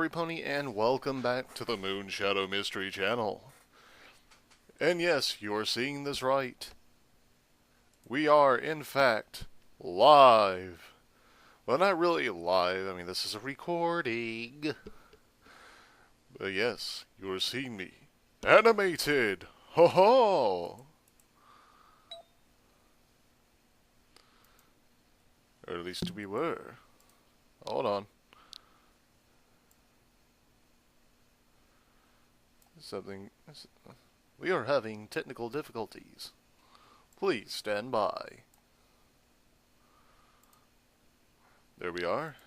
everybody, and welcome back to the Moonshadow Mystery channel. And yes, you're seeing this right. We are, in fact, live. Well, not really live. I mean, this is a recording. But yes, you're seeing me. Animated! Ho ho! Or at least we were. Hold on. We are having technical difficulties. Please stand by. There we are.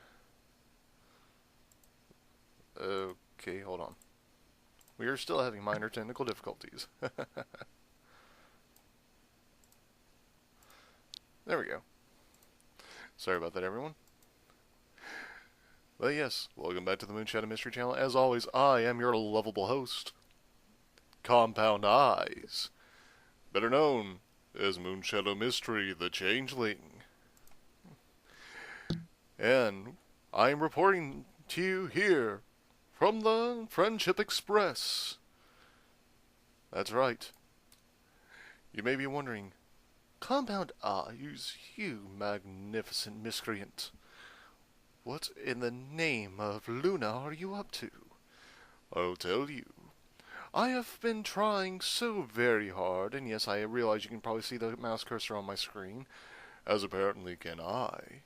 Okay, hold on. We are still having minor technical difficulties. There we go. Sorry about that, everyone. But yes, welcome back to the Moonshadow Mystery channel. As always, I am your lovable host, Compound Eyes, better known as Moonshadow Mystery, the Changeling. And I am reporting to you here from the Friendship Express. That's right. You may be wondering, Compound Eyes, you magnificent miscreant, what in the name of Luna are you up to? I'll tell you. I have been trying so very hard, and yes, I realize you can probably see the mouse cursor on my screen, as apparently can I.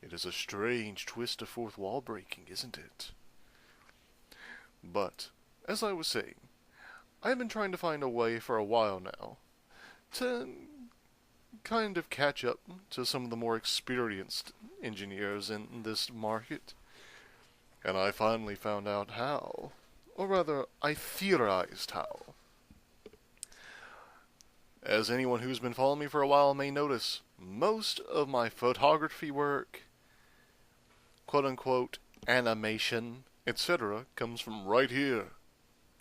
It is a strange twist of fourth wall breaking, isn't it? But, as I was saying, I've been trying to find a way for a while now to kind of catch up to some of the more experienced engineers in this market. And I finally found out how. Or rather, I theorized how. As anyone who's been following me for a while may notice, most of my photography work, quote-unquote, animation, etc., comes from right here,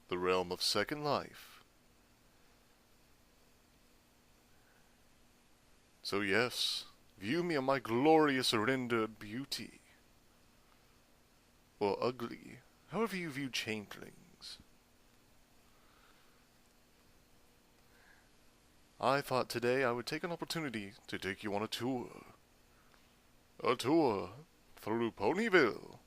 the realm of Second Life. So yes, view me in my glorious rendered beauty. Or ugly, however you view changelings. I thought today I would take an opportunity to take you on a tour. A tour through Ponyville.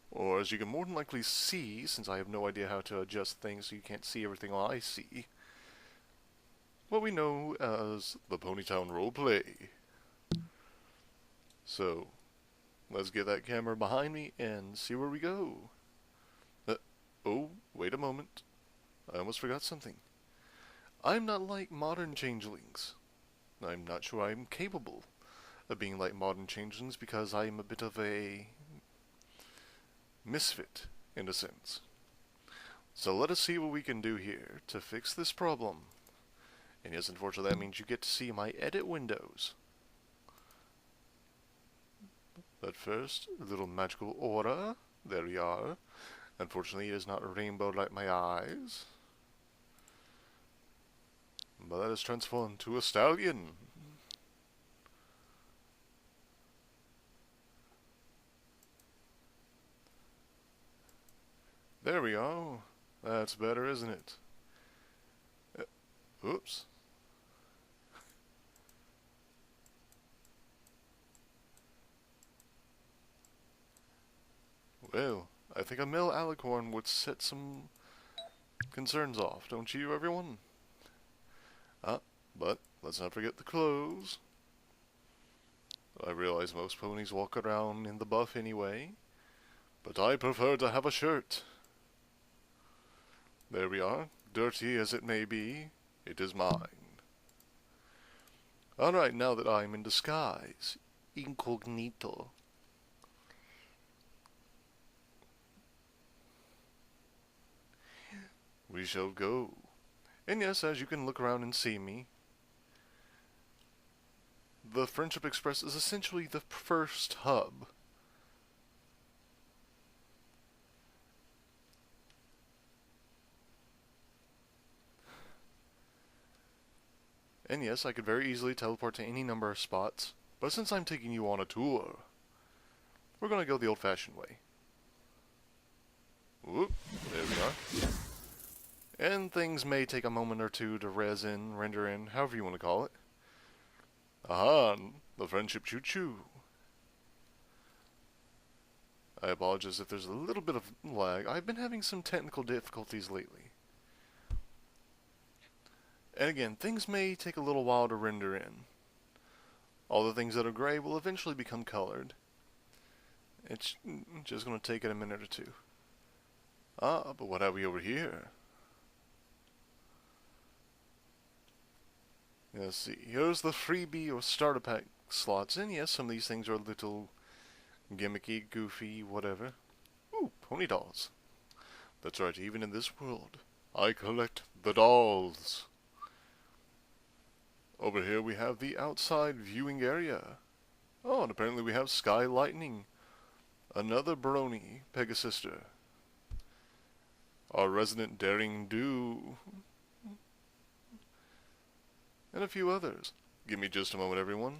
Or as you can more than likely see, since I have no idea how to adjust things so you can't see everything I see, what we know as the Ponytown Roleplay. So, let's get that camera behind me and see where we go. Oh, wait a moment. I almost forgot something. I'm not like modern changelings. I'm not sure I'm capable of being like modern changelings because I'm a bit of a misfit, in a sense. So let us see what we can do here to fix this problem. And yes, unfortunately, that means you get to see my edit windows. But first, a little magical aura. There we are. Unfortunately, it is not a rainbow like my eyes. But that is transformed to a stallion. There we go. That's better, isn't it? Oops. Well, I think a male alicorn would set some concerns off, don't you, everyone? But let's not forget the clothes. I realize most ponies walk around in the buff anyway, but I prefer to have a shirt. There we are. Dirty as it may be, it is mine. Alright, now that I'm in disguise, incognito, we shall go. And yes, as you can look around and see me, the Friendship Express is essentially the first hub. And yes, I could very easily teleport to any number of spots, but since I'm taking you on a tour, we're going to go the old-fashioned way. and things may take a moment or two to render in, however you want to call it. Aha, the friendship choo-choo. I apologize if there's a little bit of lag. I've been having some technical difficulties lately. And again, things may take a little while to render in. All the things that are gray will eventually become colored. It's just going to take it a minute or two. Ah, but what have we over here? Let's see. Here's the freebie or starter pack slots. And yes, some of these things are a little gimmicky, goofy, whatever. Ooh, pony dolls. That's right, even in this world, I collect the dolls. Over here we have the outside viewing area. Oh, and apparently we have Sky Lightning. Another brony Pegasister. Our resident Daring Do. And a few others. Give me just a moment, everyone.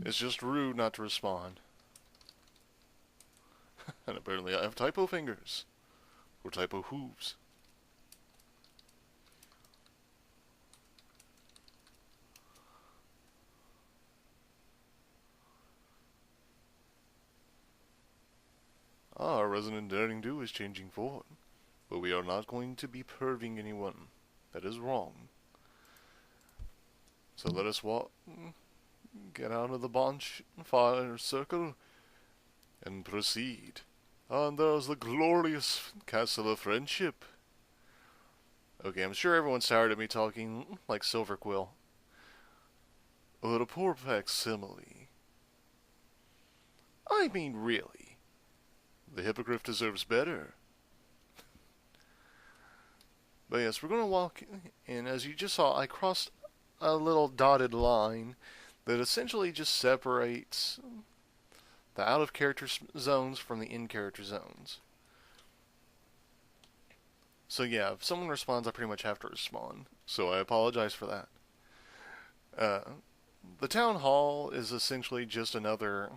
It's just rude not to respond. And apparently I have typo fingers. Or typo hooves. Ah, our resident Daring Do is changing form. But we are not going to be perving anyone. That is wrong. So let us get out of the bonfire circle and proceed. And there's the glorious Castle of Friendship. Okay, I'm sure everyone's tired of me talking like Silver Quill. But a poor facsimile. I mean, really. The Hippogriff deserves better. But yes, we're going to walk in. As you just saw, I crossed a little dotted line that essentially just separates the out-of-character zones from the in-character zones. So yeah, if someone responds, I pretty much have to respond. So I apologize for that. The town hall is essentially just another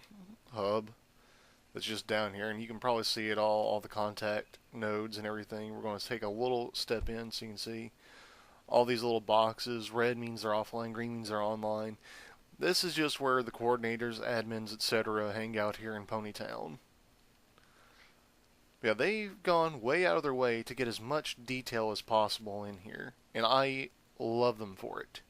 hub that's just down here, and you can probably see it all the contact nodes and everything. We're going to take a little step in so you can see all these little boxes. Red means they're offline, green means they're online. This is just where the coordinators, admins, etc. hang out here in Ponytown. Yeah, they've gone way out of their way to get as much detail as possible in here, and I love them for it.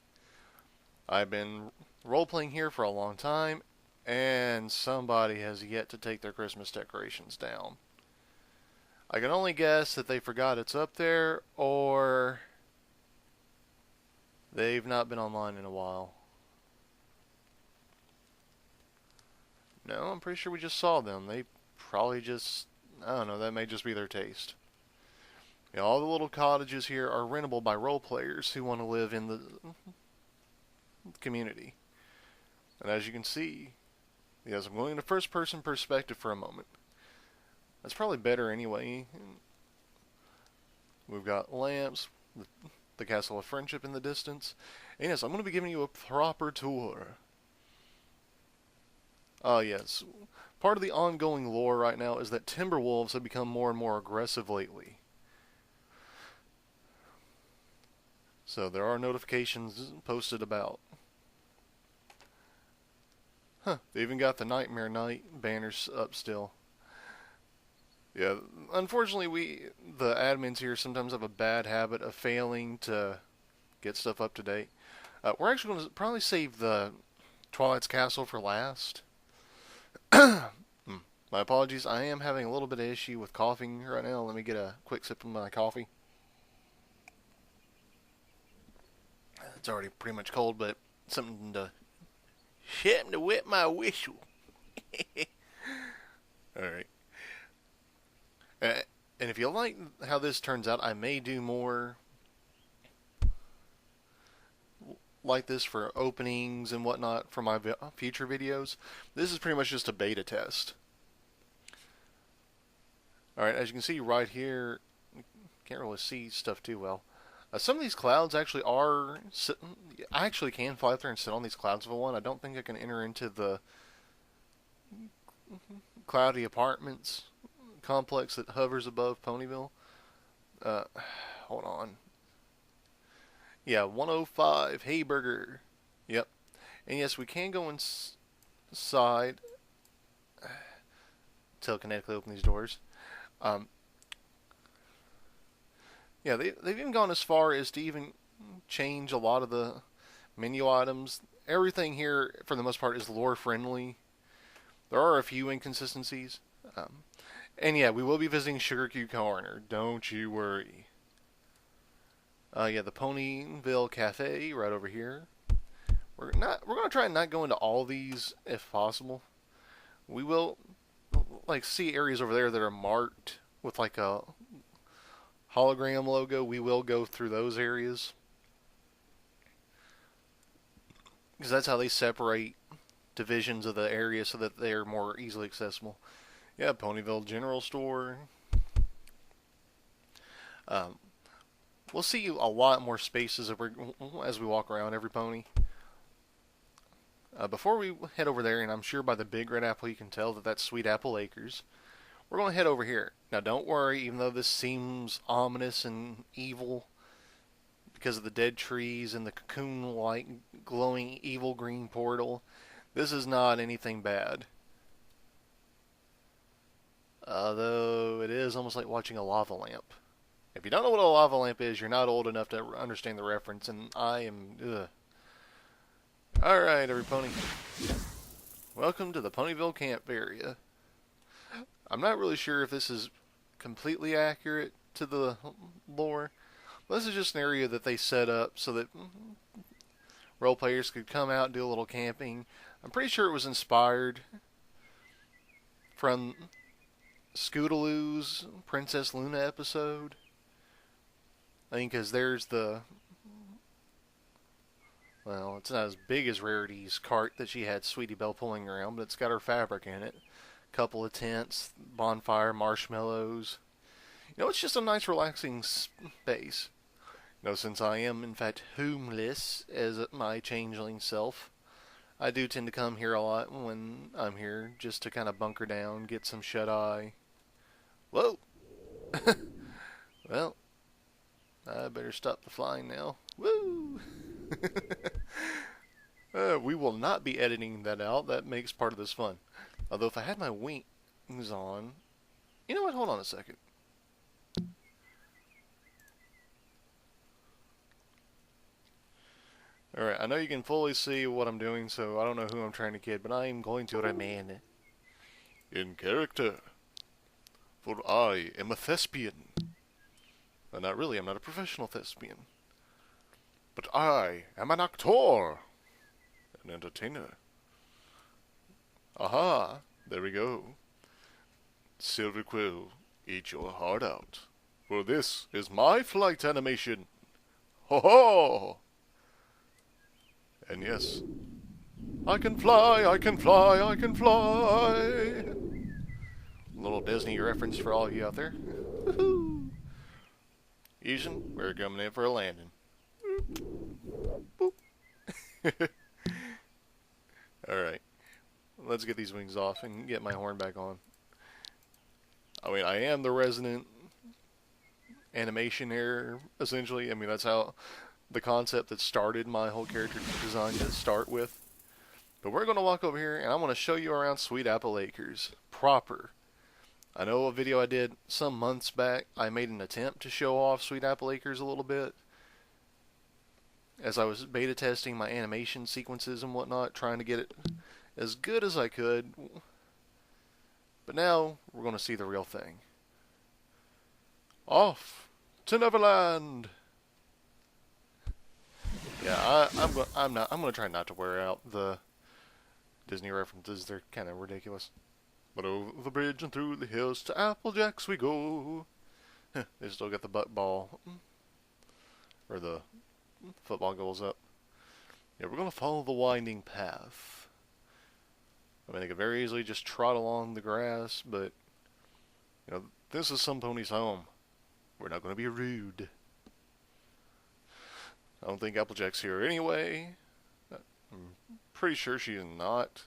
I've been role-playing here for a long time, and somebody has yet to take their Christmas decorations down. I can only guess that they forgot it's up there, or they've not been online in a while. No, I'm pretty sure we just saw them. They probably just, I don't know, that may just be their taste. You know, all the little cottages here are rentable by role players who want to live in the community. And as you can see, yes, I'm going into first person perspective for a moment. That's probably better anyway. We've got lamps, the Castle of Friendship in the distance. And yes, I'm going to be giving you a proper tour. Yes. Part of the ongoing lore right now is that Timberwolves have become more and more aggressive lately. So there are notifications posted about. Huh, they even got the Nightmare Night banners up still. Yeah, unfortunately the admins here sometimes have a bad habit of failing to get stuff up to date. We're actually going to probably save the Twilight's Castle for last. My apologies, I am having a little bit of issue with coughing right now. Let me get a quick sip of my coffee. It's already pretty much cold, but something to wet my whistle. Alright. And if you like how this turns out, I may do more like this for openings and whatnot for my future videos. This is pretty much just a beta test. Alright, as you can see right here, can't really see stuff too well. Some of these clouds actually are sitting. I actually can fly up there and sit on these clouds for one. I don't think I can enter into the cloudy apartments complex that hovers above Ponyville. Uh, Hold on. Yeah, 105 Hayburger. Yep. And yes, we can go inside. Telekinetically open these doors. Um, yeah, they've even gone as far as to even change a lot of the menu items. Everything here, for the most part, is lore friendly. There are a few inconsistencies. And yeah, we will be visiting Sugar Cube Corner. Don't you worry. Yeah, the Ponyville Cafe right over here. We're gonna try and not go into all these if possible. We will like see areas over there that are marked with like a hologram logo. We will go through those areas because that's how they separate divisions of the area so that they are more easily accessible. Yeah, Ponyville General Store. Um, we'll see a lot more spaces as we walk around every pony. Before we head over there, and I'm sure by the big red apple you can tell that that's Sweet Apple Acres, we're going to head over here. Now don't worry, even though this seems ominous and evil because of the dead trees and the cocoon-like glowing evil green portal, this is not anything bad. Though it is almost like watching a lava lamp. If you don't know what a lava lamp is, you're not old enough to understand the reference, and I am... Ugh. Alright, every pony. Welcome to the Ponyville camp area. I'm not really sure if this is completely accurate to the lore, but this is just an area that they set up so that role players could come out and do a little camping. I'm pretty sure it was inspired from Scootaloo's Princess Luna episode. I think because there's the... Well, it's not as big as Rarity's cart that she had Sweetie Belle pulling around, but it's got her fabric in it. Couple of tents, bonfire, marshmallows. It's just a nice relaxing space. Since I am, in fact, homeless as my changeling self, I do tend to come here a lot when I'm here, just to kind of bunker down, get some shut-eye. Whoa! Well, I better stop the flying now. Woo! We will not be editing that out. That makes part of this fun. Although if I had my wings on... You know what? Hold on a second. Alright, I know you can fully see what I'm doing, so I don't know who I'm trying to kid, but I am going to remain in character. For I am a thespian. Well, not really, I'm not a professional thespian. But I am an actor. An entertainer. Aha, there we go. Silver Quill, eat your heart out. For this is my flight animation. Ho ho! And yes, I can fly, I can fly, I can fly. A little Disney reference for all of you out there. Woohoo! Asian, we're coming in for a landing. Boop. Alright. Let's get these wings off and get my horn back on. I mean, I am the resident animation error, essentially. I mean, that's how the concept that started my whole character design to start with. But we're going to walk over here, and I'm going to show you around Sweet Apple Acres proper. I know a video I did some months back, I made an attempt to show off Sweet Apple Acres a little bit, as I was beta testing my animation sequences and whatnot, trying to get it as good as I could. But now, we're going to see the real thing. Off to Neverland! Yeah, I'm going to try not to wear out the Disney references. They're kind of ridiculous. But over the bridge and through the hills to Applejacks we go. They still got the butt ball. Or the football goals up. Yeah, we're going to follow the winding path. I mean, they could very easily just trot along the grass, but, This is some pony's home. We're not going to be rude. I don't think Applejack's here anyway. I'm pretty sure she is not.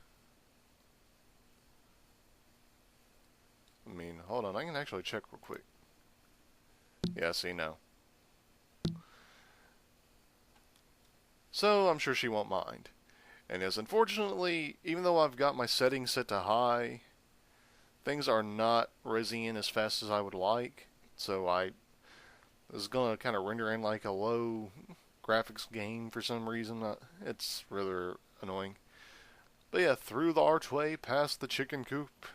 I mean, hold on. I can actually check real quick. Yeah, see, no. So, I'm sure she won't mind. And yes, unfortunately, even though I've got my settings set to high, things are not rising as fast as I would like. So, this is going to kind of render in like a low graphics game for some reason. It's rather annoying. But yeah, through the archway, past the chicken coop.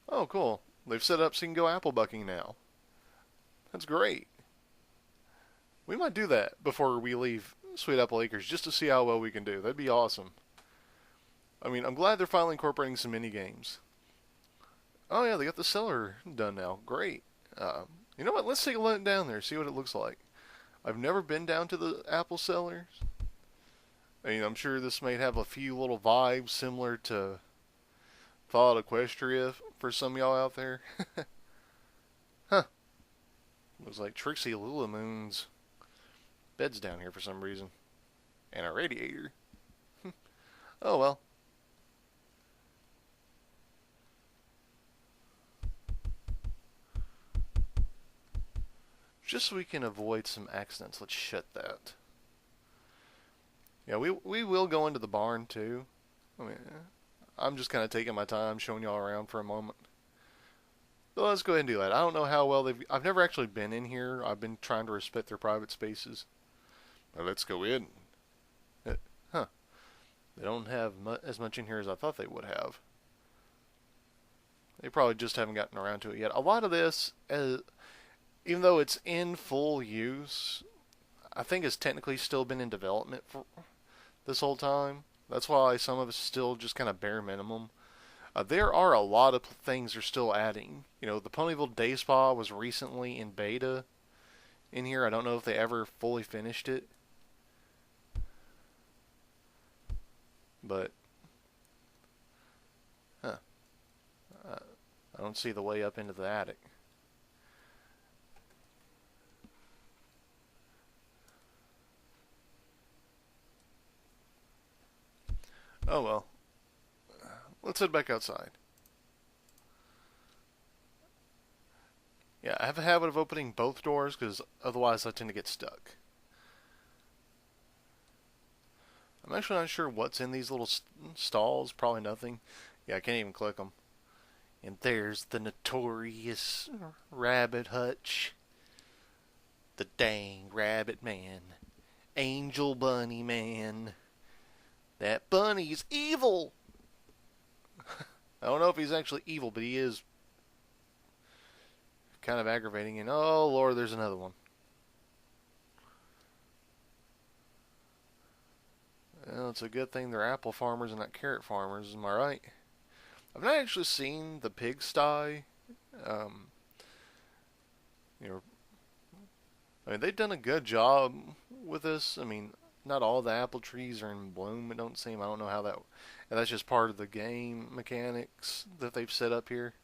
Oh, cool. They've set up so you can go apple bucking now. That's great. We might do that before we leave Sweet Apple Acres just to see how well we can do. That'd be awesome. I mean, I'm glad they're finally incorporating some mini games. Oh yeah, they got the cellar done now. Great. You know what? Let's take a look down there, see what it looks like. I've never been down to the apple cellars. I mean, I'm sure this might have a few little vibes similar to Fallout Equestria for some of y'all out there. Huh. Looks like Trixie Lulamoon's bed's down here for some reason. And a radiator. Oh well. Just so we can avoid some accidents, let's shut that. Yeah, we will go into the barn too. I mean, I'm just kind of taking my time showing y'all around for a moment. So let's go ahead and do that. I don't know how well I've never actually been in here. I've been trying to respect their private spaces. But let's go in. Huh. They don't have as much in here as I thought they would have. They probably just haven't gotten around to it yet. A lot of this, even though it's in full use, I think it's technically still been in development for this whole time. That's why some of it's still just kind of bare minimum. There are a lot of things they're still adding. You know, the Ponyville Day Spa was recently in beta in here. I don't know if they ever fully finished it. But, I don't see the way up into the attic. Oh well. Let's head back outside. Yeah, I have a habit of opening both doors because otherwise I tend to get stuck. I'm actually not sure what's in these little stalls. Probably nothing. Yeah, I can't even click them. And there's the notorious Rabbit Hutch. The dang Rabbit Man. Angel Bunny Man. That bunny's evil! I don't know if he's actually evil, but he is kind of aggravating. And oh Lord, there's another one. Well, it's a good thing they're apple farmers and not carrot farmers, am I right? I've not actually seen the pigsty. You know, I mean, they've done a good job with this. I mean, not all the apple trees are in bloom, it don't seem. I don't know how that... And that's just part of the game mechanics that they've set up here.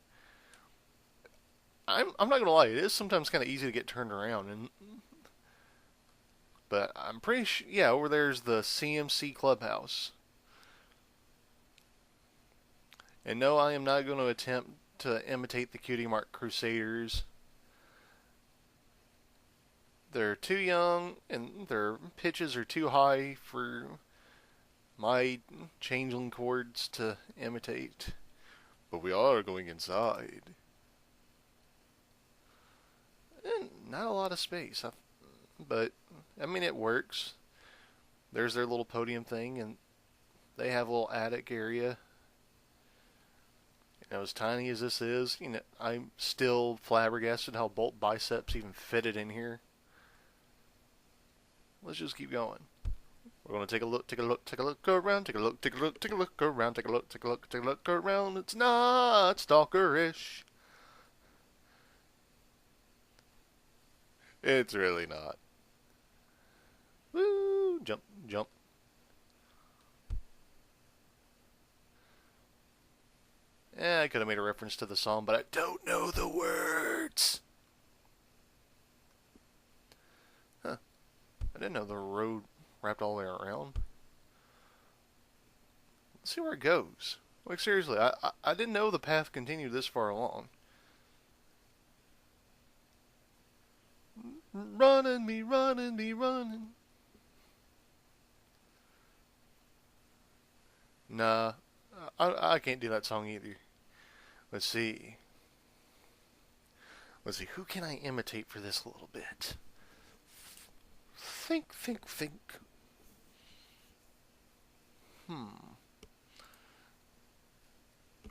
I'm not going to lie, it is sometimes kind of easy to get turned around. But I'm pretty sure... Yeah, over there's the CMC Clubhouse. And no, I am not going to attempt to imitate the Cutie Mark Crusaders. They're too young, and their pitches are too high for my changeling chords to imitate. But we are going inside. And not a lot of space, but I mean it works. There's their little podium thing, and they have a little attic area. You know, as tiny as this is, you know, I'm still flabbergasted how Bolt Biceps even fitted in here. Let's just keep going. We're going to take a look around, take a look around. It's not stalkerish. It's really not. Woo! Jump, jump. I could have made a reference to the song, but I don't know the words. Huh. I didn't know the road wrapped all the way around. Let's see where it goes. Like, seriously, I didn't know the path continued this far along. Running me, running me, running. Nah, I can't do that song either. Let's see. Let's see, who can I imitate for this a little bit? Think.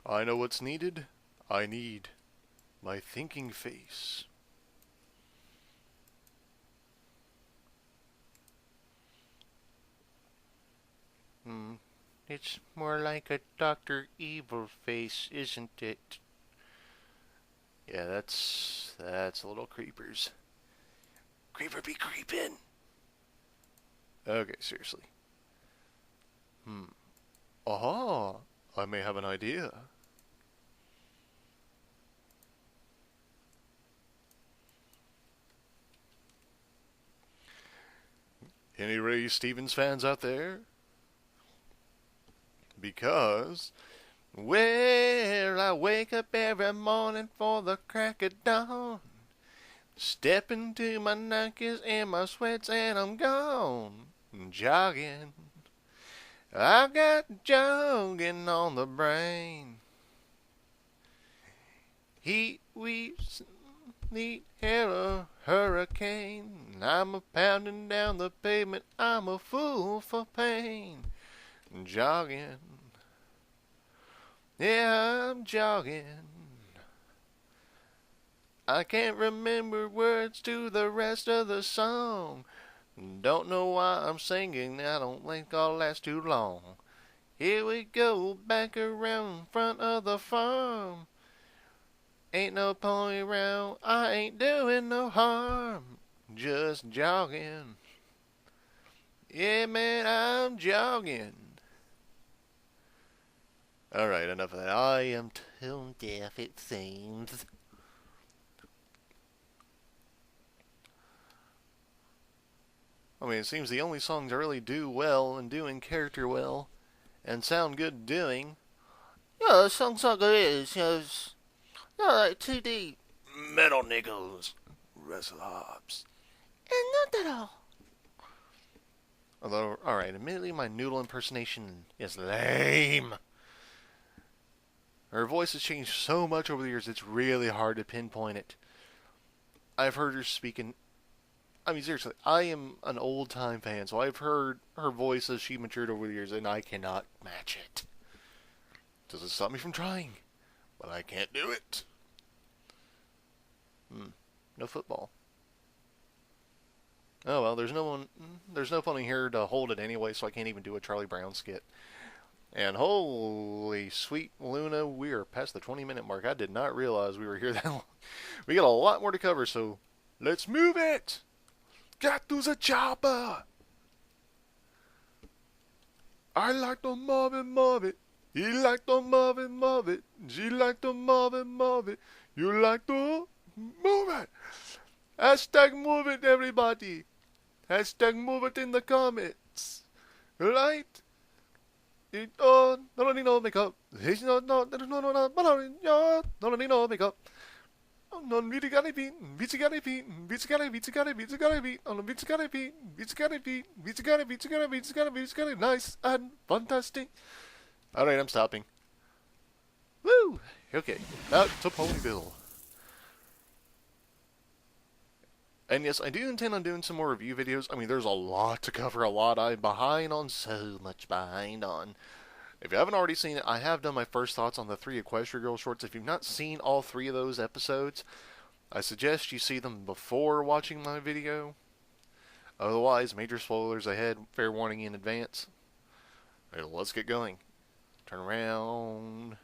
I know what's needed. I need my thinking face. It's more like a Dr. Evil face, isn't it? Yeah, that's a little creepers. Creeper be creepin'. Okay, seriously. Aha! I may have an idea. Any Ray Stevens fans out there? Because, well, I wake up every morning for the crack of dawn. Step into my Nikes and my sweats and I'm gone. Jogging. I got jogging on the brain. Heat weeps, need hell hurricane. I'm a pounding down the pavement, I'm a fool for pain. Jogging. Yeah, I'm jogging. I can't remember words to the rest of the song. Don't know why I'm singing, I don't think I'll last too long. Here we go, back around in front of the farm. Ain't no pony around, I ain't doing no harm. Just jogging. Yeah, man, I'm jogging. Alright, enough of that. I am tone deaf, it seems. I mean, it seems the only songs I really do well and do in character well and sound good doing. Yeah, the songs are good. Yeah, like 2D metal nickels, wrestle hops, and not at all. Although, alright, admittedly my noodle impersonation is lame. Her voice has changed so much over the years, it's really hard to pinpoint it. I've heard her speaking. I mean, seriously, I am an old-time fan, so I've heard her voice as she matured over the years, and I cannot match it. Doesn't stop me from trying, but I can't do it. No football. Oh well, there's no funny here to hold it anyway, so I can't even do a Charlie Brown skit. And holy sweet Luna, we are past the 20-minute mark. I did not realize we were here that long. We got a lot more to cover, so let's move it! Get to the chopper! I like to move it. He like to move it. She like to move it. You like to move it. Hashtag move it, everybody. Hashtag move it in the comments. Right? No need no makeup. No need no makeup. Non vita gotta beat, pizza gotta beat, pizza gotta beat, pizza gotta beat, on the pizza gotta beat, pizza gotta beat, pizza gotta beat, pizza gotta beat, pizza gotta beat, pizza gotta nice and fantastic. Alright, I'm stopping. Woo! Okay, out to Ponyville. And yes, I do intend on doing some more review videos. I mean, there's a lot to cover, a lot I'm behind on, so much behind on. If you haven't already seen it, I have done my first thoughts on the 3 Equestria Girl shorts. If you've not seen all 3 of those episodes, I suggest you see them before watching my video. Otherwise, major spoilers ahead, fair warning in advance. Alright, let's get going. Turn around,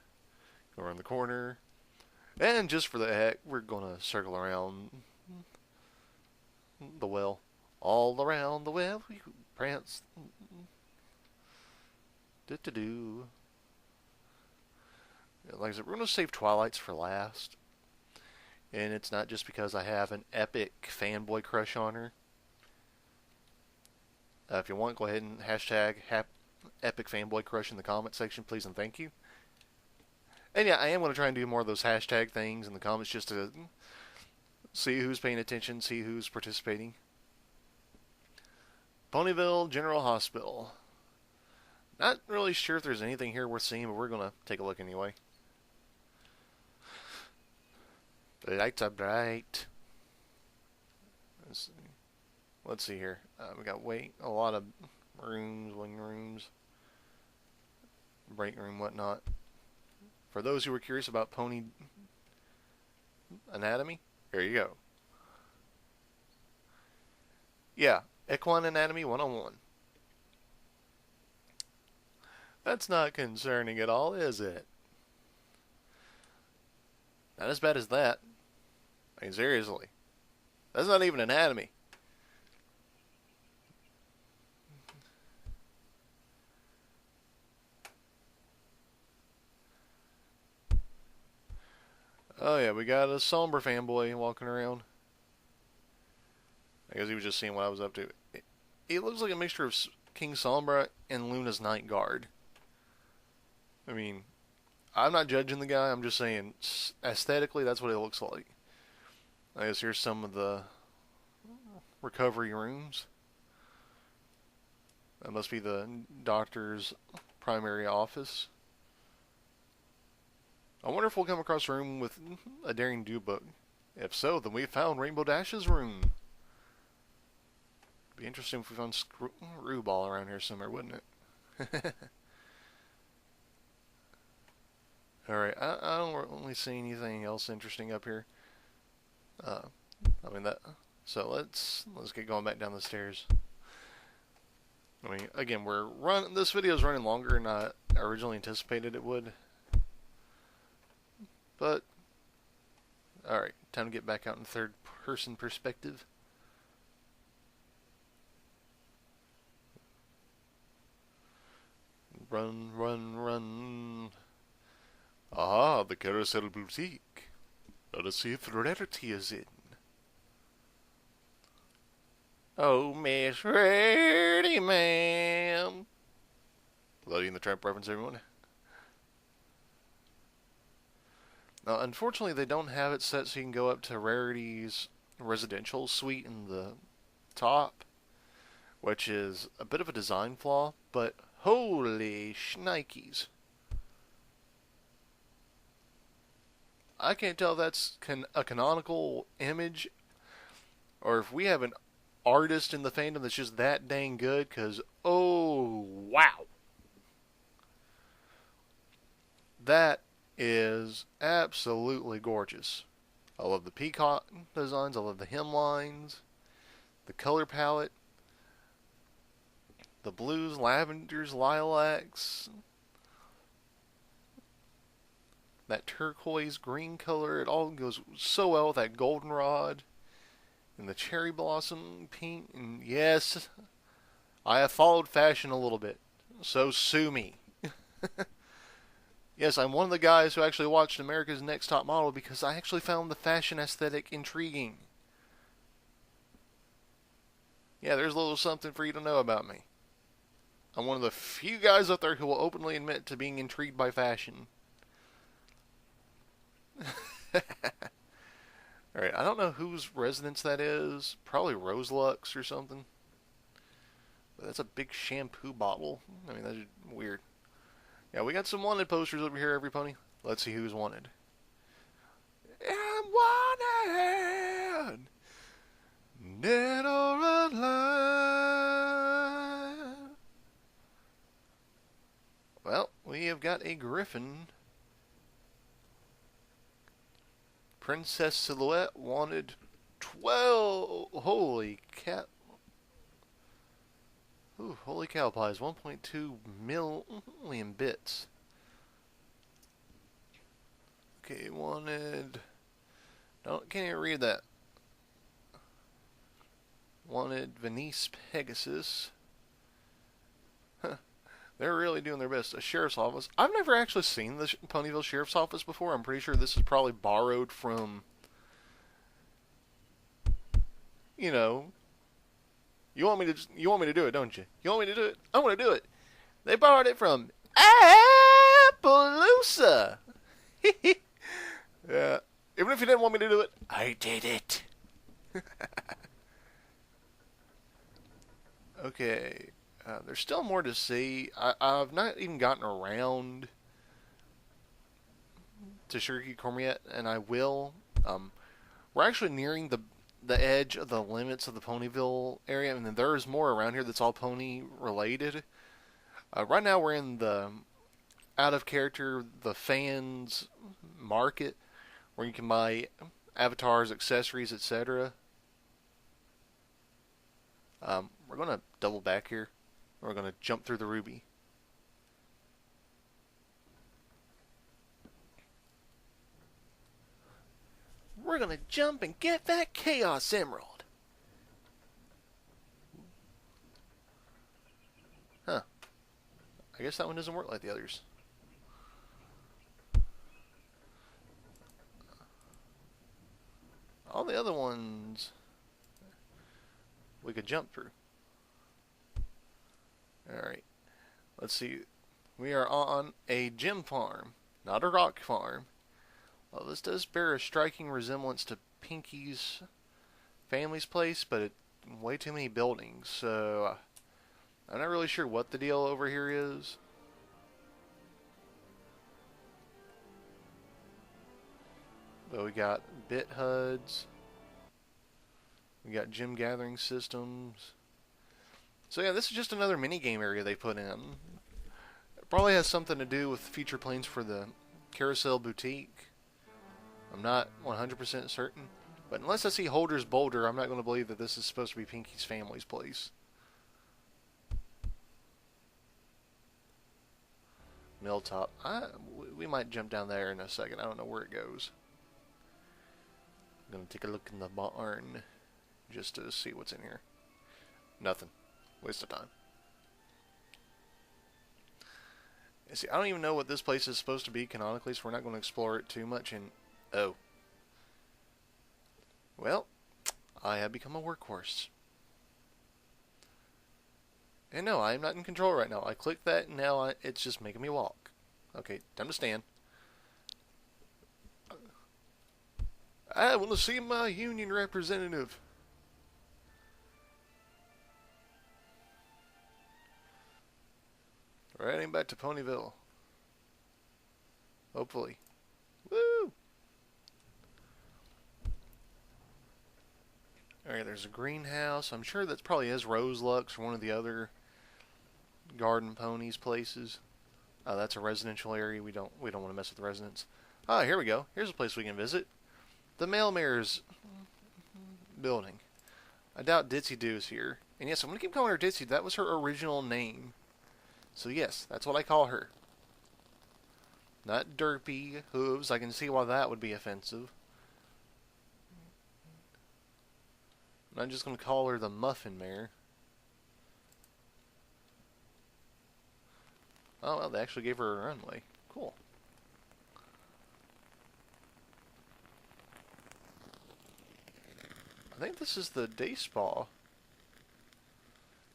go around the corner, and just for the heck, we're going to circle around the well. All around the well, we prance. like I said, we're going to save Twilight's for last. And it's not just because I have an epic fanboy crush on her. If you want, go ahead and hashtag epic fanboy crush in the comment section, please and thank you. And yeah, I am going to try and do more of those hashtag things in the comments just to see who's paying attention, see who's participating. Ponyville General Hospital. Not really sure if there's anything here worth seeing, but we're going to take a look anyway. The lights are bright. Let's see here. We got a lot of rooms, wing rooms, break room, whatnot. For those who were curious about pony anatomy, here you go. Yeah, equine anatomy 101. That's not concerning at all, is it? Not as bad as that. I mean, seriously. That's not even anatomy. Oh yeah, we got a Sombra fanboy walking around. I guess he was just seeing what I was up to. It looks like a mixture of King Sombra and Luna's Night Guard. I mean, I'm not judging the guy, I'm just saying aesthetically that's what it looks like. I guess here's some of the recovery rooms. That must be the doctor's primary office. I wonder if we'll come across a room with a Daring Do book. If so, then we found Rainbow Dash's room. Be interesting if we found Screwball around here somewhere, wouldn't it? Alright, I don't really see anything else interesting up here. So let's get going back down the stairs. I mean, again, this video is running longer than I originally anticipated it would. But, alright, time to get back out in third-person perspective. Run, run, run. Aha, the Carousel Boutique. Let us see if Rarity is in. Oh, Miss Rarity, ma'am. Lady in the Tramp reference, everyone. Now, unfortunately, they don't have it set so you can go up to Rarity's residential suite in the top, which is a bit of a design flaw, but holy shnikes. I can't tell if that's a canonical image or if we have an artist in the fandom that's just that dang good, because, oh, wow. That is absolutely gorgeous. I love the peacock designs, I love the hemlines, the color palette, the blues, lavenders, lilacs, that turquoise green color, it all goes so well with that goldenrod and the cherry blossom pink. And yes, I have followed fashion a little bit, so sue me. Yes, I'm one of the guys who actually watched America's Next Top Model because I actually found the fashion aesthetic intriguing. Yeah, there's a little something for you to know about me. I'm one of the few guys out there who will openly admit to being intrigued by fashion. Alright, I don't know whose residence that is. Probably Roselux or something. But that's a big shampoo bottle. I mean, that's weird. Yeah, we got some wanted posters over here, every pony. Let's see who's wanted. I'm wanted! Dead or alive. Well, we have got a griffin. Princess Silhouette wanted 12. Holy cat. Ooh, holy cow pies. 1.2 million bits. Okay, wanted. No, can't even read that. Wanted Venice Pegasus. Huh. They're really doing their best. A sheriff's office. I've never actually seen the Ponyville sheriff's office before. I'm pretty sure this is probably borrowed from, you know, you want me to do it, don't you? You want me to do it? I want to do it. They borrowed it from Appaloosa. Yeah. Even if you didn't want me to do it, I did it. Okay. There's still more to see. I've not even gotten around to Sugarcube Corner yet, and I will. We're actually nearing the edge of the limits of the Ponyville area, and then there's more around here that's all pony related. Right now we're in the out of character, the fans market, where you can buy avatars, accessories, etc. We're going to double back here. We're going to jump through the ruby. We're going to jump and get that Chaos Emerald. Huh. I guess that one doesn't work like the others. All the other ones we could jump through. Alright. Let's see. We are on a gem farm, not a rock farm. Well, this does bear a striking resemblance to Pinky's family's place, but it's way too many buildings, so I'm not really sure what the deal over here is. But we got bit HUDs. We got gem gathering systems. So yeah, this is just another minigame area they put in. It probably has something to do with feature planes for the Carousel Boutique. I'm not 100% certain. But unless I see Holder's Boulder, I'm not going to believe that this is supposed to be Pinky's family's place. Milltop. We might jump down there in a second. I don't know where it goes. I'm going to take a look in the barn just to see what's in here. Nothing. Waste of time. You see, I don't even know what this place is supposed to be canonically, so we're not going to explore it too much. And oh. Well, I have become a workhorse. And no, I am not in control right now. I clicked that, and now it's just making me walk. Okay, time to stand. I want to see my union representative. Riding back to Ponyville. Hopefully. Woo! Alright, there's a greenhouse. I'm sure that's probably is Rose Lux or one of the other garden ponies places. That's a residential area. We don't want to mess with the residents. Ah, here we go. Here's a place we can visit. The Mail Mayor's building. I doubt Ditsy Doo is here. And yes, I'm going to keep calling her Ditsy. That was her original name. So yes, that's what I call her. Not Derpy Hooves. I can see why that would be offensive. I'm just going to call her the Muffin Mare. Oh, well, they actually gave her a runway. Cool. I think this is the day spa.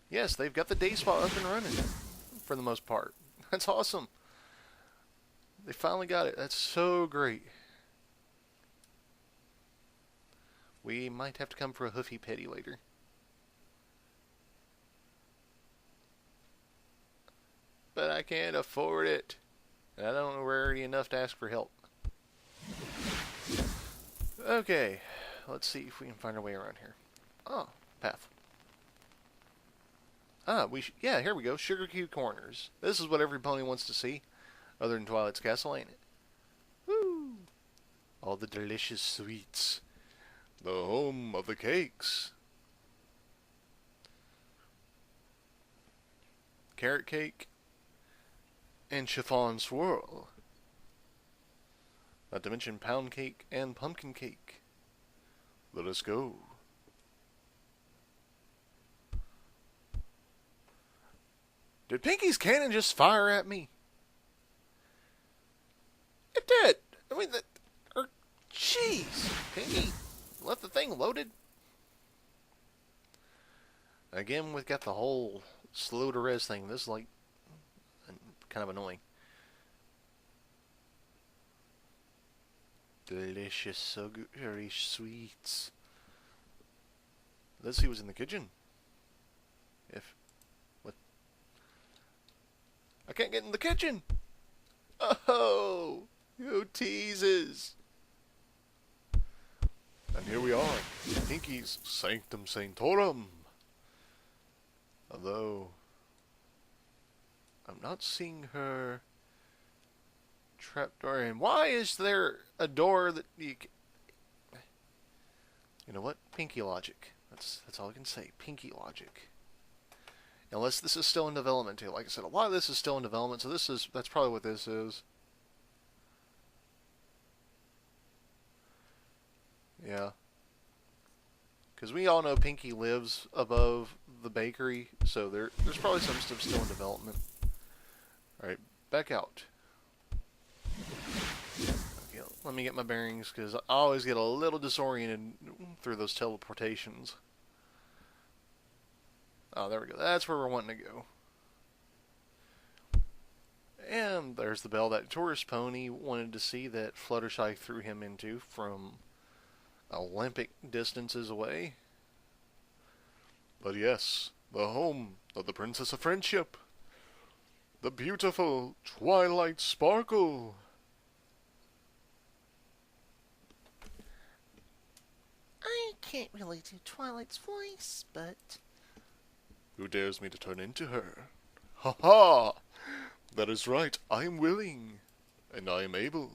Yes, they've got the day spa up and running for the most part. That's awesome. They finally got it. That's so great. We might have to come for a hoofy petty later. But I can't afford it. And I don't know rarity enough to ask for help. Okay. Let's see if we can find our way around here. Oh, path. Yeah, here we go. Sugarcube Corners. This is what every pony wants to see, other than Twilight's Castle, ain't it? Woo! All the delicious sweets. The home of the cakes. Carrot cake and chiffon swirl. Not to mention pound cake and pumpkin cake. Let us go. Did Pinky's cannon just fire at me? It did. I mean, jeez. Pinky left the thing loaded. Again, we've got the whole slow to res thing. This is like kind of annoying. Delicious, so good, very sweet. Let's see what's in the kitchen. What? I can't get in the kitchen. Oh, you teases. And here we are, Pinky's Sanctum Sanctorum. Although, I'm not seeing her trapdoor. And why is there a door that you can... You know what? Pinky logic. That's all I can say. Pinky logic. Unless this is still in development too. Like I said, a lot of this is still in development, so that's probably what this is. Yeah. Because we all know Pinky lives above the bakery, so there's probably some stuff still in development. Alright, back out. Okay, let me get my bearings, because I always get a little disoriented through those teleportations. Oh, there we go. That's where we're wanting to go. And there's the bell that tourist pony wanted to see that Fluttershy threw him into from Olympic distances away. But yes, the home of the Princess of Friendship. The beautiful Twilight Sparkle. I can't really do Twilight's voice, but... Who dares me to turn into her? Ha ha! That is right, I am willing. And I am able.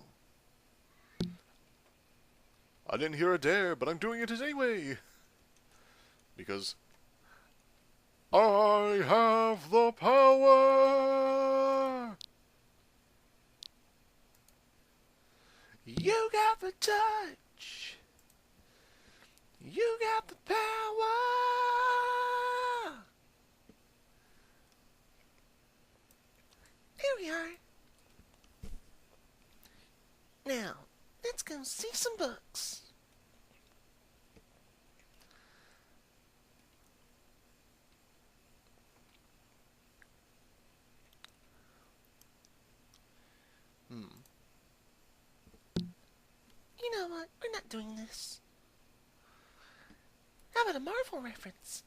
I didn't hear a dare, but I'm doing it anyway. Because I have the power! You got the touch! You got the power! Here we are. Now, let's go see some books. You know what? We're not doing this. How about a Marvel reference?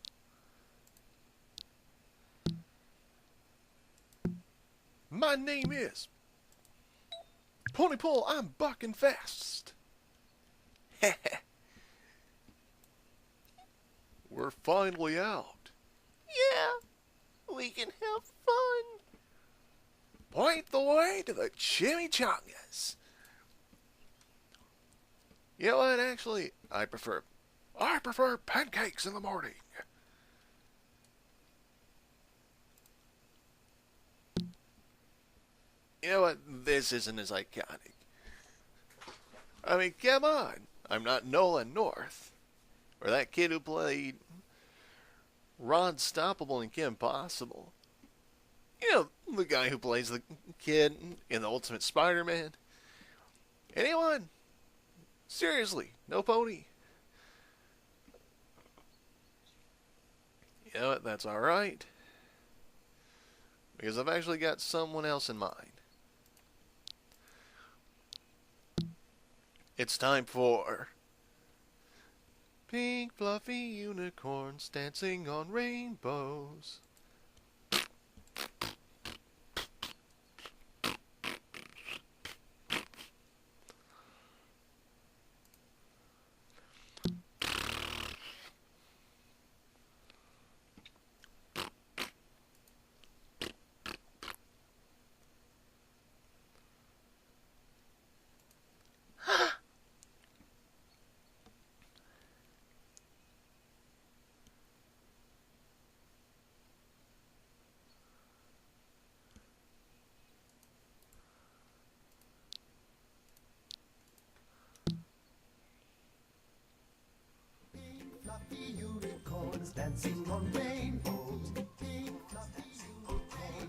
My name is Ponyville, I'm bucking fast. We're finally out. Yeah, we can have fun. Point the way to the chimichangas. You know what, actually, I prefer pancakes in the morning. You know what, this isn't as iconic. I mean, come on. I'm not Nolan North. Or that kid who played Ron Stoppable in Kim Possible. You know, the guy who plays the kid in the Ultimate Spider-Man. Anyone? Seriously, no pony. You know what, that's alright. Because I've actually got someone else in mind. It's time for pink fluffy unicorns dancing on rainbows. Fluffy unicorns dancing on rainbows. Pink fluffy unicorns.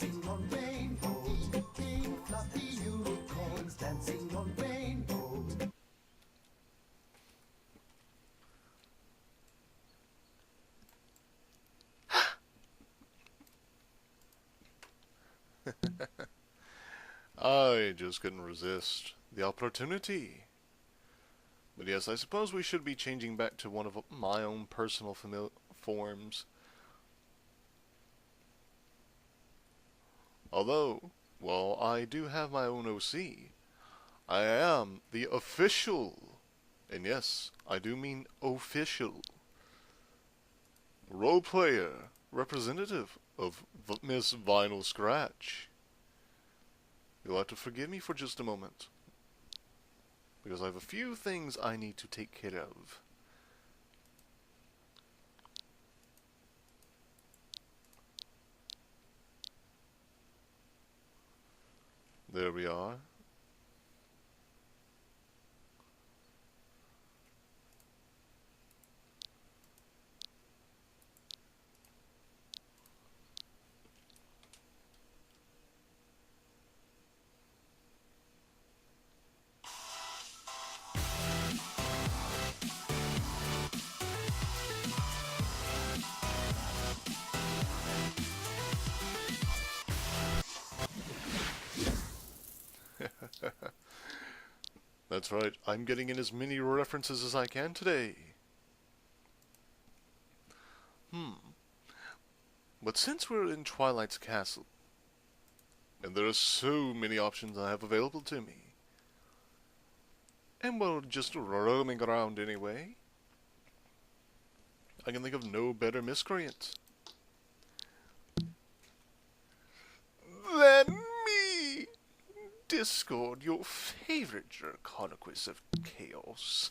dancing on rainbows, eating fluffy unicorns, dancing on rainbows. I just couldn't resist the opportunity. But yes, I suppose we should be changing back to one of my own personal forms. Although, well, I do have my own OC. I am the official, and yes, I do mean official, role player representative of Miss Vinyl Scratch. You'll have to forgive me for just a moment, because I have a few things I need to take care of. There we are. That's right, I'm getting in as many references as I can today. But since we're in Twilight's castle, and there are so many options I have available to me, and we're just roaming around anyway, I can think of no better miscreant than me! Discord, your favorite conquest of chaos.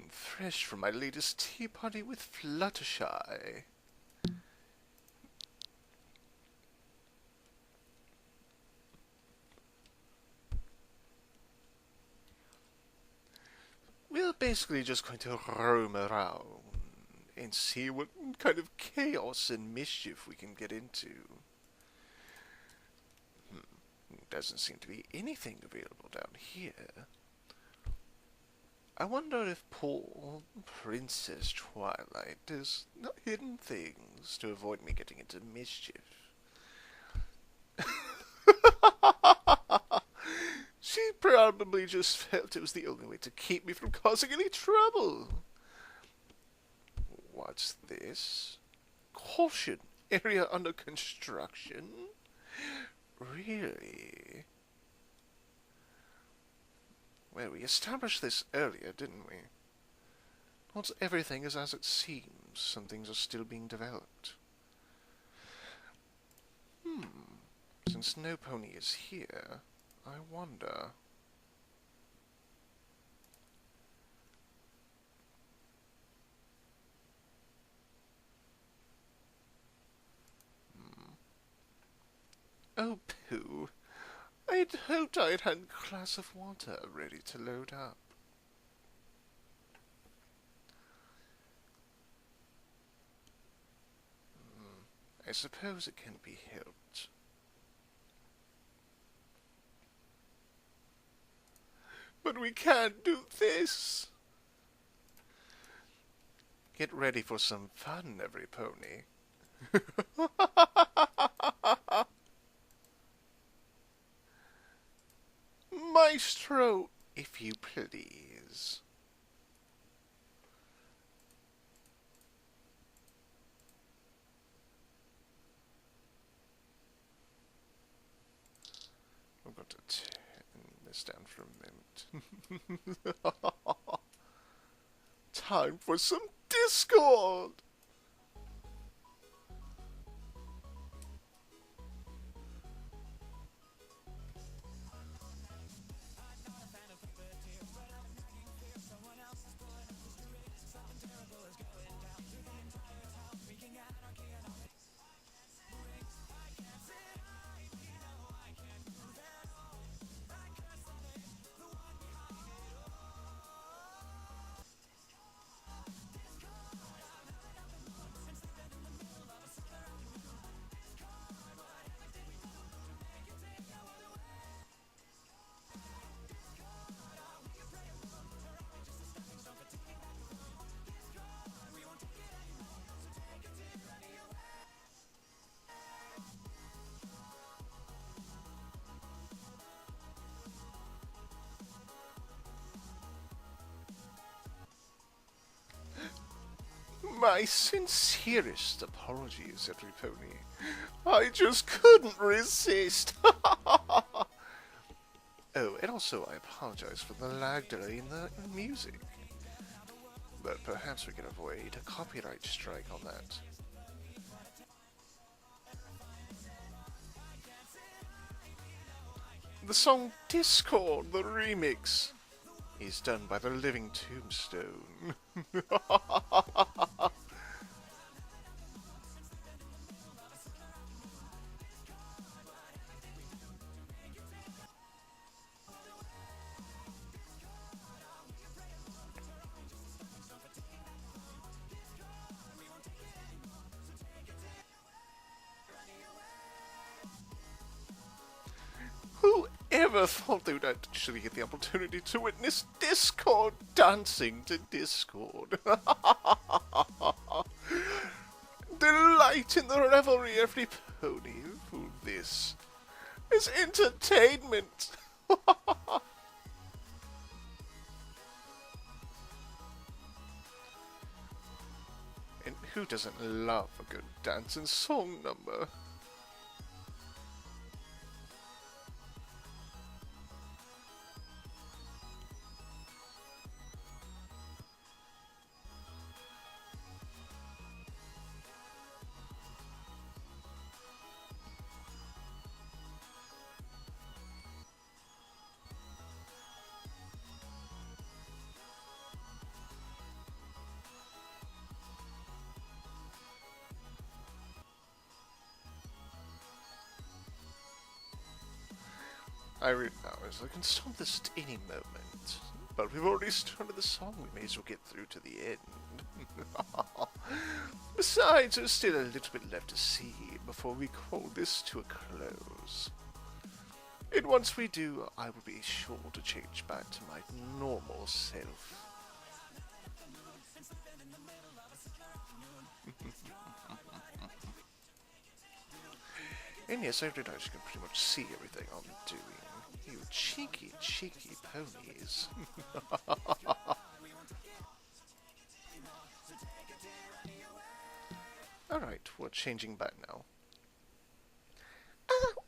Fresh from my latest tea party with Fluttershy. We're basically just going to roam around and see what kind of chaos and mischief we can get into. Doesn't seem to be anything available down here. I wonder if poor Princess Twilight has hidden things to avoid me getting into mischief. She probably just felt it was the only way to keep me from causing any trouble. What's this? Caution! Area under construction? Really? Well, we established this earlier, didn't we? Not everything is as it seems. Some things are still being developed. Since no pony is here, I wonder... Oh, pooh. I'd hoped I'd had a glass of water ready to load up. I suppose it can be helped. But we can't do this! Get ready for some fun, every pony. Maestro, if you please. I'm going to turn this down for a moment. Time for some Discord! My sincerest apologies, every pony. I just couldn't resist. Oh, and also I apologize for the lag delay in the music. But perhaps we can avoid a copyright strike on that. The song Discord, the remix, is done by the Living Tombstone. Whoever thought they would actually get the opportunity to witness Discord dancing to Discord? Delight in the revelry, every pony. For this is entertainment. And who doesn't love a good dance and song number? I realize I can stop this at any moment, but we've already started the song. We may as well get through to the end. Besides, there's still a little bit left to see before we call this to a close. And once we do, I will be sure to change back to my normal self. And yes, I realize you can pretty much see everything I'm doing. You cheeky, cheeky ponies. Alright, we're changing back now.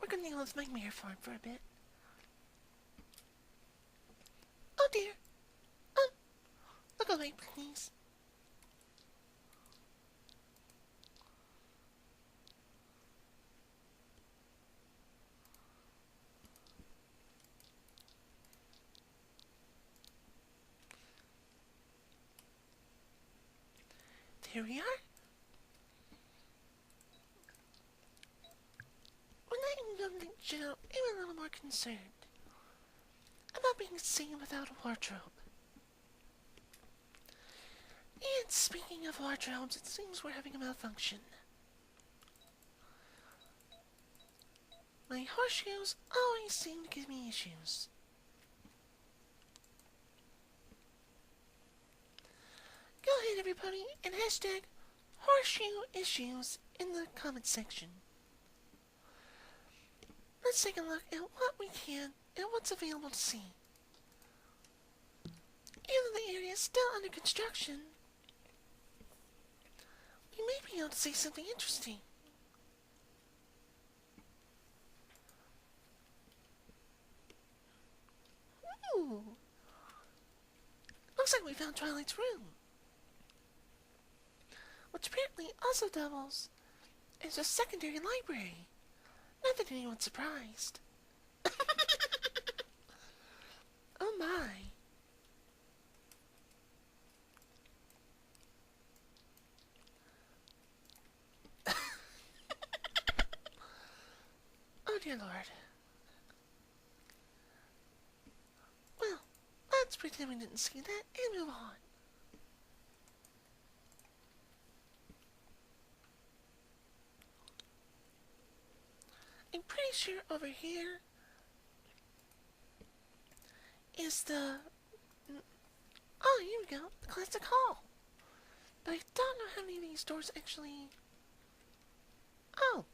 We're gonna go with my mirror farm for a bit. Oh dear. Look away, please. Here we are. When I lived in jail, I was a little more concerned about being seen without a wardrobe. And speaking of wardrobes, it seems we're having a malfunction. My horseshoes always seem to give me issues. Go ahead, everybody, and hashtag horseshoe issues in the comment section. Let's take a look at what we can and what's available to see. Even though the area is still under construction, we may be able to see something interesting. Ooh. Looks like we found Twilight's room, which apparently also doubles as a secondary library. Not that anyone's surprised. Oh my. Oh dear Lord. Well, let's pretend we didn't see that and move on. I'm pretty sure over here is the... Oh, here we go, the classic hall. But I don't know how many of these doors actually... Oh,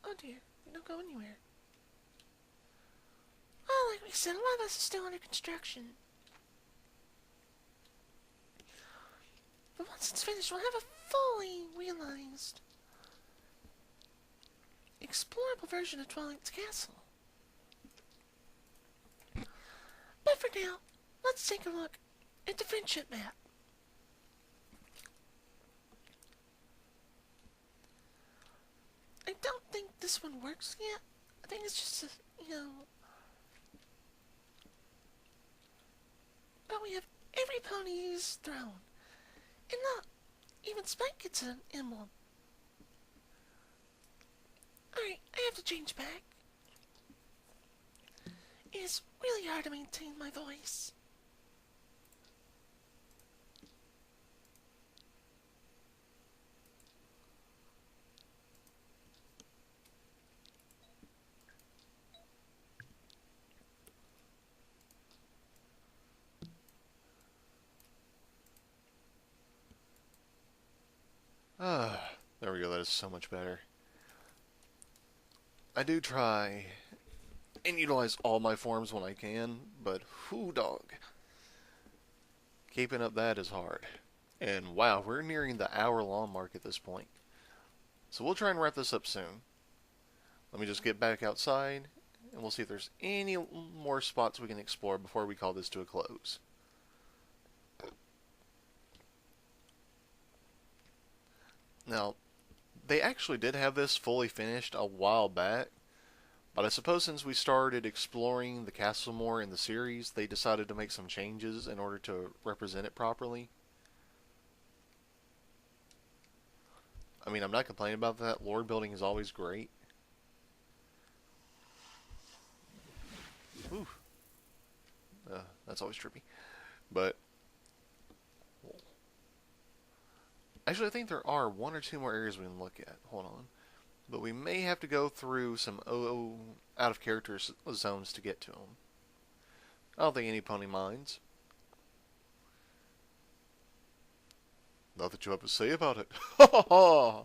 oh dear, they don't go anywhere. Well, like we said, a lot of us are still under construction. But once it's finished, we'll have a fully realized, explorable version of Twilight's Castle. But for now, let's take a look at the friendship map. I don't think this one works yet. I think it's just but we have every pony's throne. And not even Spike gets an emblem. Alright, I have to change back. It's really hard to maintain my voice. There we go, that is so much better. I do try and utilize all my forms when I can, but whoo dog. Keeping up that is hard. And wow, we're nearing the hour-long mark at this point. So we'll try and wrap this up soon. Let me just get back outside, and we'll see if there's any more spots we can explore before we call this to a close. Now, they actually did have this fully finished a while back, but I suppose since we started exploring the castle more in the series, they decided to make some changes in order to represent it properly. I mean, I'm not complaining about that. Lore building is always great. Whew. That's always trippy. But actually, I think there are one or two more areas we can look at. Hold on. But we may have to go through some out-of-character zones to get to them. I don't think any pony minds. Not that you have to say about it. Ha ha ha!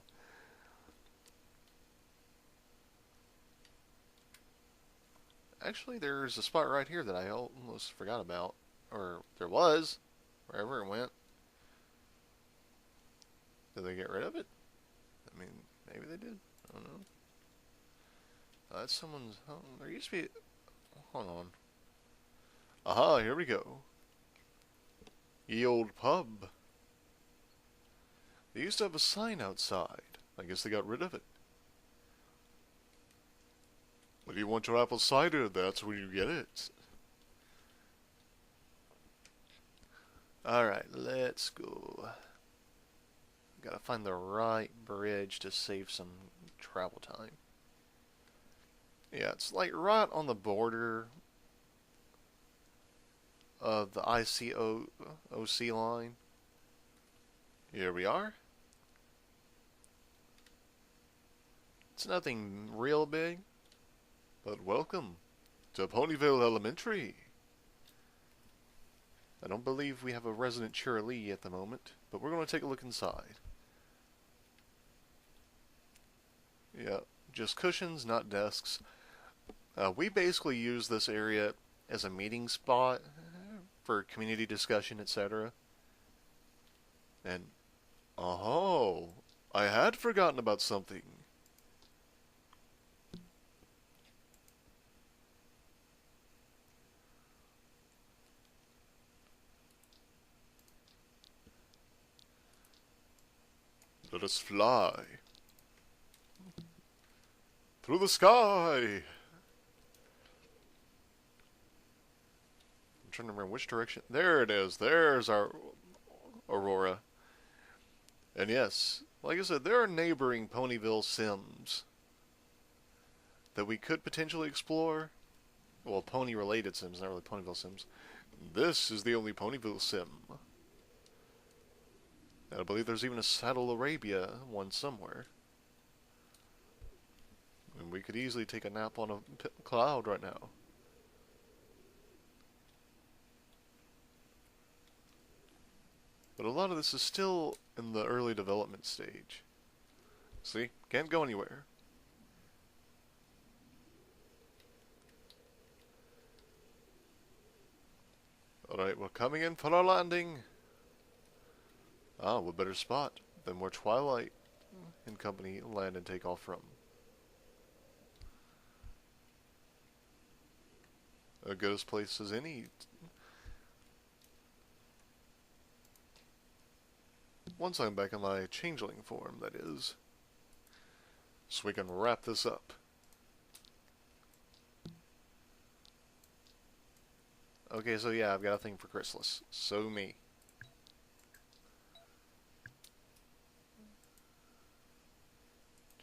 Actually, there's a spot right here that I almost forgot about. Or there was. Wherever it went. Did they get rid of it? I mean, maybe they did. I don't know. That's someone's home. There used to be... Hold on. Aha, here we go. Ye old pub. They used to have a sign outside. I guess they got rid of it. If you want your apple cider, that's where you get it. Alright, let's go. Gotta find the right bridge to save some travel time. Yeah, it's like right on the border of the ICOC line. Here we are. It's nothing real big, but welcome to Ponyville Elementary. I don't believe we have a resident cheerleader at the moment, but we're going to take a look inside. Yeah, just cushions, not desks. We basically use this area as a meeting spot for community discussion, etc. And, oh, I had forgotten about something. Let us fly through the sky. I'm trying to remember which direction. There it is. There's our Aurora. And yes, like I said, there are neighboring Ponyville Sims that we could potentially explore. Well, pony-related Sims, not really Ponyville Sims. This is the only Ponyville Sim. And I believe there's even a Saddle Arabia one somewhere. And we could easily take a nap on a cloud right now. But a lot of this is still in the early development stage. See? Can't go anywhere. Alright, we're coming in for our landing. Ah, what better spot than where Twilight and company land and take off from? A good as place as any. Once I'm back in my changeling form, that is. So we can wrap this up. Okay, so yeah, I've got a thing for Chrysalis. So me.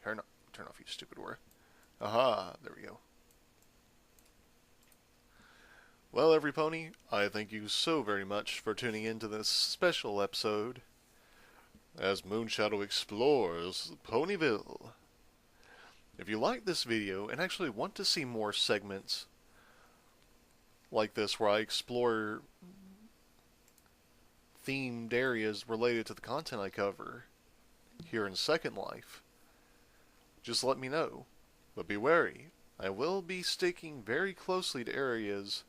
Turn off, you stupid word. Aha, there we go. Well, every pony, I thank you so very much for tuning in to this special episode as Moonshadow explores Ponyville. If you like this video and actually want to see more segments like this where I explore themed areas related to the content I cover here in Second Life, just let me know. But be wary, I will be sticking very closely to areas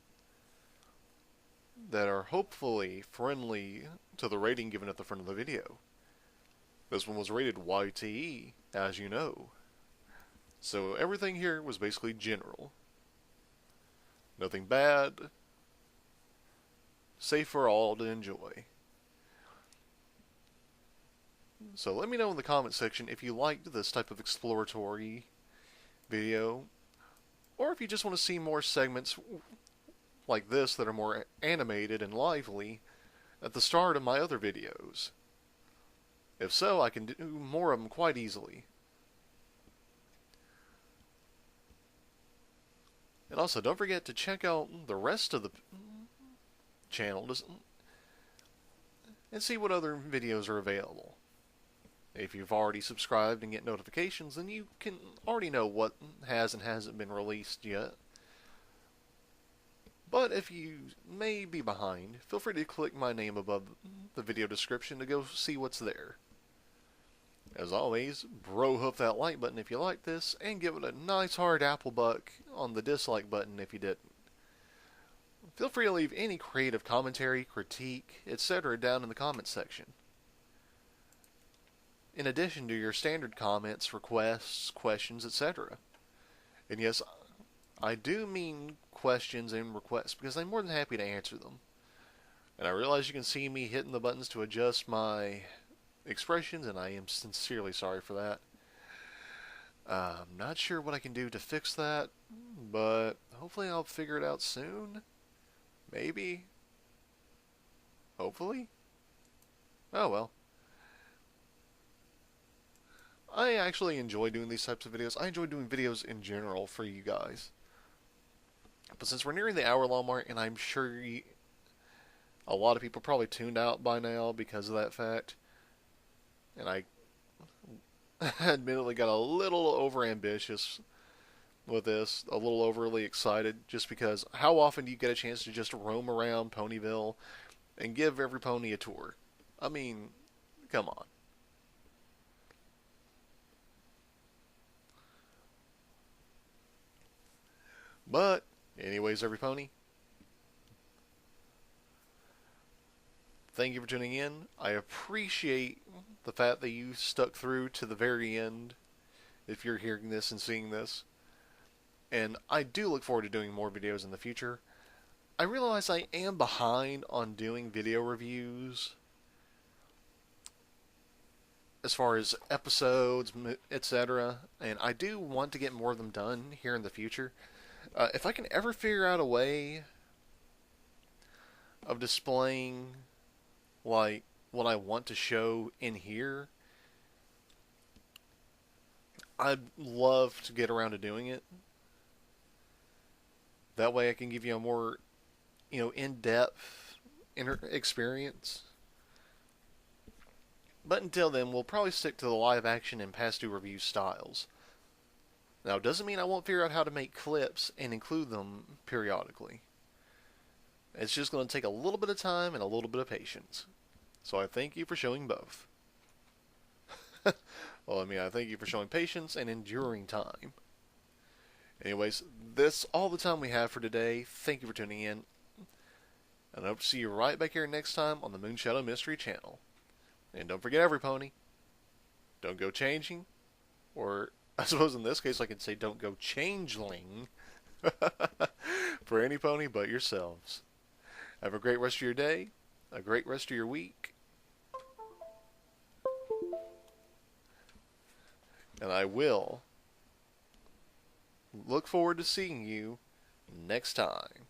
that are hopefully friendly to the rating given at the front of the video. This one was rated YTE, as you know. So everything here was basically general. Nothing bad. Safe for all to enjoy. So let me know in the comment section if you liked this type of exploratory video, or if you just want to see more segments like this that are more animated and lively at the start of my other videos. If so, I can do more of them quite easily. And also, don't forget to check out the rest of the channel and see what other videos are available. If you've already subscribed and get notifications, then you can already know what has and hasn't been released yet. But if you may be behind, feel free to click my name above the video description to go see what's there. As always, bro hoof that like button if you like this, and give it a nice hard apple buck on the dislike button if you didn't. Feel free to leave any creative commentary, critique, etc. down in the comments section. In addition to your standard comments, requests, questions, etc. And yes, I do mean questions and requests because I'm more than happy to answer them. And I realize you can see me hitting the buttons to adjust my expressions, and I am sincerely sorry for that. I'm not sure what I can do to fix that, but hopefully I'll figure it out soon. Maybe. Hopefully. Oh well. I actually enjoy doing these types of videos. I enjoy doing videos in general for you guys. But since we're nearing the hour-long mark, and I'm sure a lot of people probably tuned out by now because of that fact, and I admittedly got a little over-ambitious with this, a little overly excited, just because how often do you get a chance to just roam around Ponyville and give every pony a tour? I mean, come on. But, anyways, every pony, thank you for tuning in. I appreciate the fact that you stuck through to the very end, if you're hearing this and seeing this. And I do look forward to doing more videos in the future. I realize I am behind on doing video reviews as far as episodes, etc. And I do want to get more of them done here in the future. If I can ever figure out a way of displaying like what I want to show in here, I'd love to get around to doing it. That way I can give you a more, in-depth experience. But until then, we'll probably stick to the live action and past due review styles. Now, it doesn't mean I won't figure out how to make clips and include them periodically. It's just going to take a little bit of time and a little bit of patience. So I thank you for showing both. Well, I thank you for showing patience and enduring time. Anyways, that's all the time we have for today. Thank you for tuning in. And I hope to see you right back here next time on the Moonshadow Mystery channel. And don't forget every pony. Don't go changing. Or, I suppose in this case I could say don't go changeling. For any pony but yourselves. Have a great rest of your day. A great rest of your week. And I will look forward to seeing you next time.